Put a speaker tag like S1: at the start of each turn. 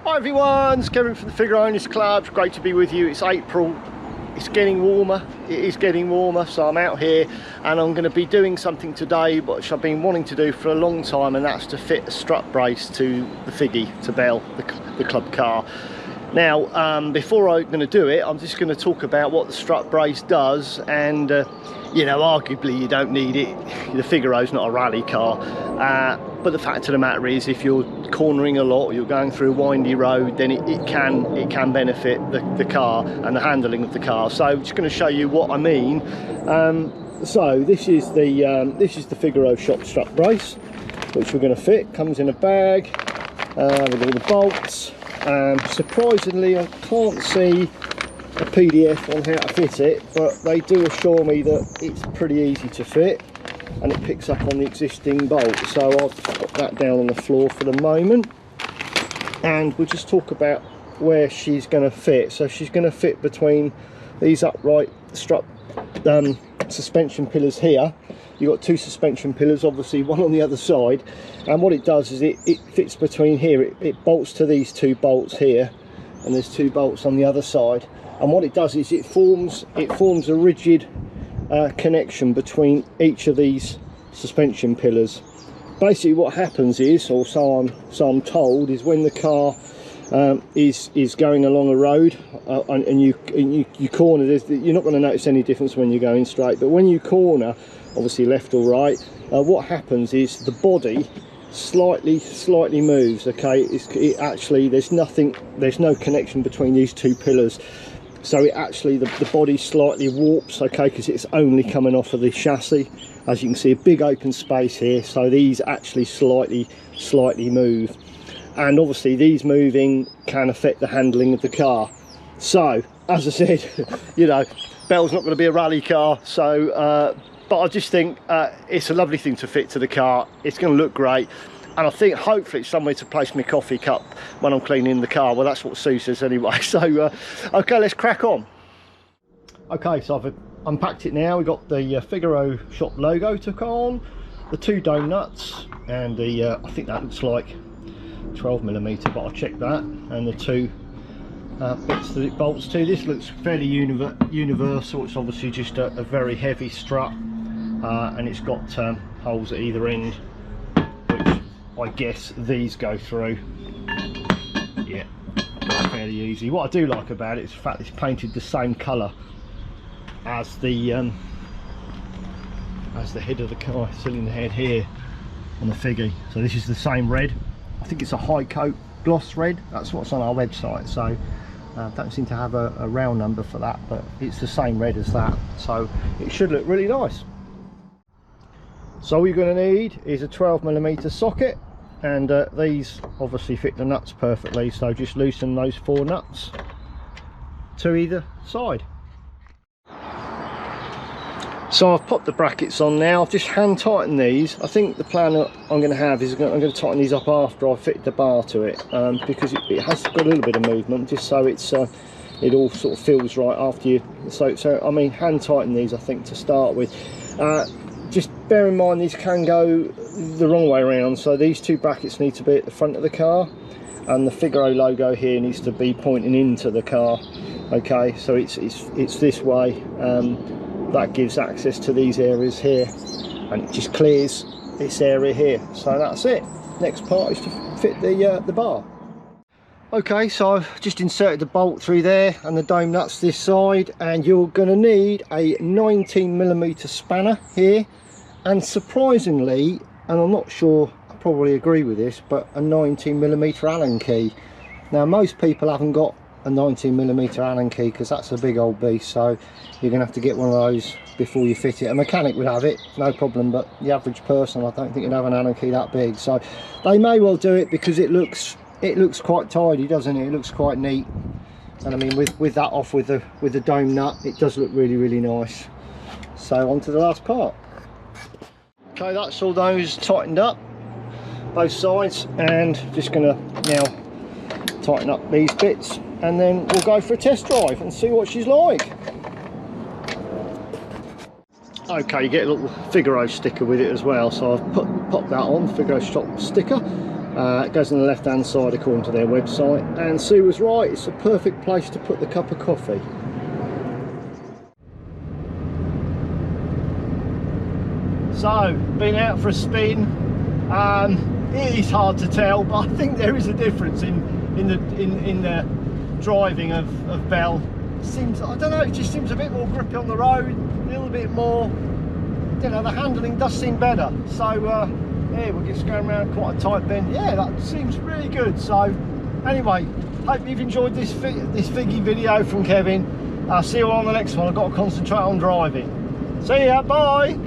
S1: Hi everyone, it's Kevin from the Figaro Owners Club. It's great to be with you. It's April, it's getting warmer, it is getting warmer, so I'm out here and I'm going to be doing something today which I've been wanting to do for a long time, and that's to fit a strut brace to the Figgy, to Belle, the club car. Now, before I'm going to do it, I'm just going to talk about what the strut brace does, and you know, arguably you don't need it. The Figaro's not a rally car, but the fact of the matter is, if you're cornering a lot or you're going through a windy road, then it can benefit the car and the handling of the car. So I'm just going to show you what I mean. So this is the Figaro Shop strut brace, which we're going to fit. Comes in a bag with all the bolts. Surprisingly, I can't see a PDF on how to fit it, but they do assure me that it's pretty easy to fit and it picks up on the existing bolt. So I'll put that down on the floor for the moment, and we'll just talk about where she's going to fit. So she's going to fit between these upright strut suspension pillars here. You've got two suspension pillars, obviously one on the other side, and what it does is it fits between here. It bolts to these two bolts here, and there's two bolts on the other side, and what it does is it forms a rigid connection between each of these suspension pillars. Basically what happens is, or so I'm told, is when the car is going along a road and you corner, you're not going to notice any difference when you're going straight, but when you corner, obviously left or right, what happens is the body slightly moves. Okay, it actually, there's no connection between these two pillars, so it actually, the body slightly warps, okay, because it's only coming off of the chassis. As you can see, a big open space here, so these actually slightly move, and obviously these moving can affect the handling of the car. So as I said, you know, Belle's not going to be a rally car, so but I just think it's a lovely thing to fit to the car. It's going to look great, and I think hopefully it's somewhere to place my coffee cup when I'm cleaning the car. Well, that's what Sue says anyway. So okay, let's crack on. Okay, so I've unpacked it now. We've got the Figaro Shop logo took on, the two dome nuts, and the I think that looks like 12mm, but I'll check that, and the two bits that it bolts to. This looks fairly universal. It's obviously just a very heavy strut, and it's got holes at either end, which I guess these go through. Yeah, it's fairly easy. What I do like about it is the fact it's painted the same colour as the head of the car, cylinder head here on the Figgy. So this is the same red. I think it's a high coat gloss red. That's what's on our website. So don't seem to have a round number for that, but it's the same red as that, so it should look really nice. So all you're going to need is a 12mm socket, and these obviously fit the nuts perfectly, so just loosen those 4 nuts to either side. So I've popped the brackets on now. I've just hand tightened these. I think the plan that I'm going to have is I'm going to tighten these up after I've fitted the bar to it, because it has got a little bit of movement, just so it all sort of feels right after you. So I mean, hand tighten these, I think, to start with. Just bear in mind these can go the wrong way around, so these two brackets need to be at the front of the car, and the Figaro logo here needs to be pointing into the car. Okay, so it's this way. That gives access to these areas here, and it just clears this area here. So that's it. Next part is to fit the bar. Okay, so I've just inserted the bolt through there and the dome nuts this side, and you're going to need a 19mm spanner here, and surprisingly, and I'm not sure, I probably agree with this, but a 19mm Allen key. Now most people haven't got a 19mm Allen key because that's a big old beast, so you're gonna have to get one of those before you fit it. A mechanic would have it, no problem, but the average person, I don't think, would have an Allen key that big. So they may well do it because it looks quite tidy, doesn't it? It looks quite neat, and I mean, with that off with the dome nut, it does look really nice. So on to the last part. Okay, that's all those tightened up, both sides, and just gonna now tighten up these bits, and then we'll go for a test drive and see what she's like. Okay, you get a little Figaro sticker with it as well, so I've popped that on, Figaro Shop sticker, It goes on the left hand side according to their website, and Sue was right, it's a perfect place to put the cup of coffee. So, been out for a spin. It is hard to tell, but I think there is a difference in the driving of Belle. Seems, I don't know, it just seems a bit more grippy on the road, a little bit more, you know, the handling does seem better. So yeah, we're just going around quite a tight bend. Yeah, that seems really good. So anyway, hope you've enjoyed this Figgy video from Kevin. I'll see you on the next one. I've got to concentrate on driving. See ya, bye.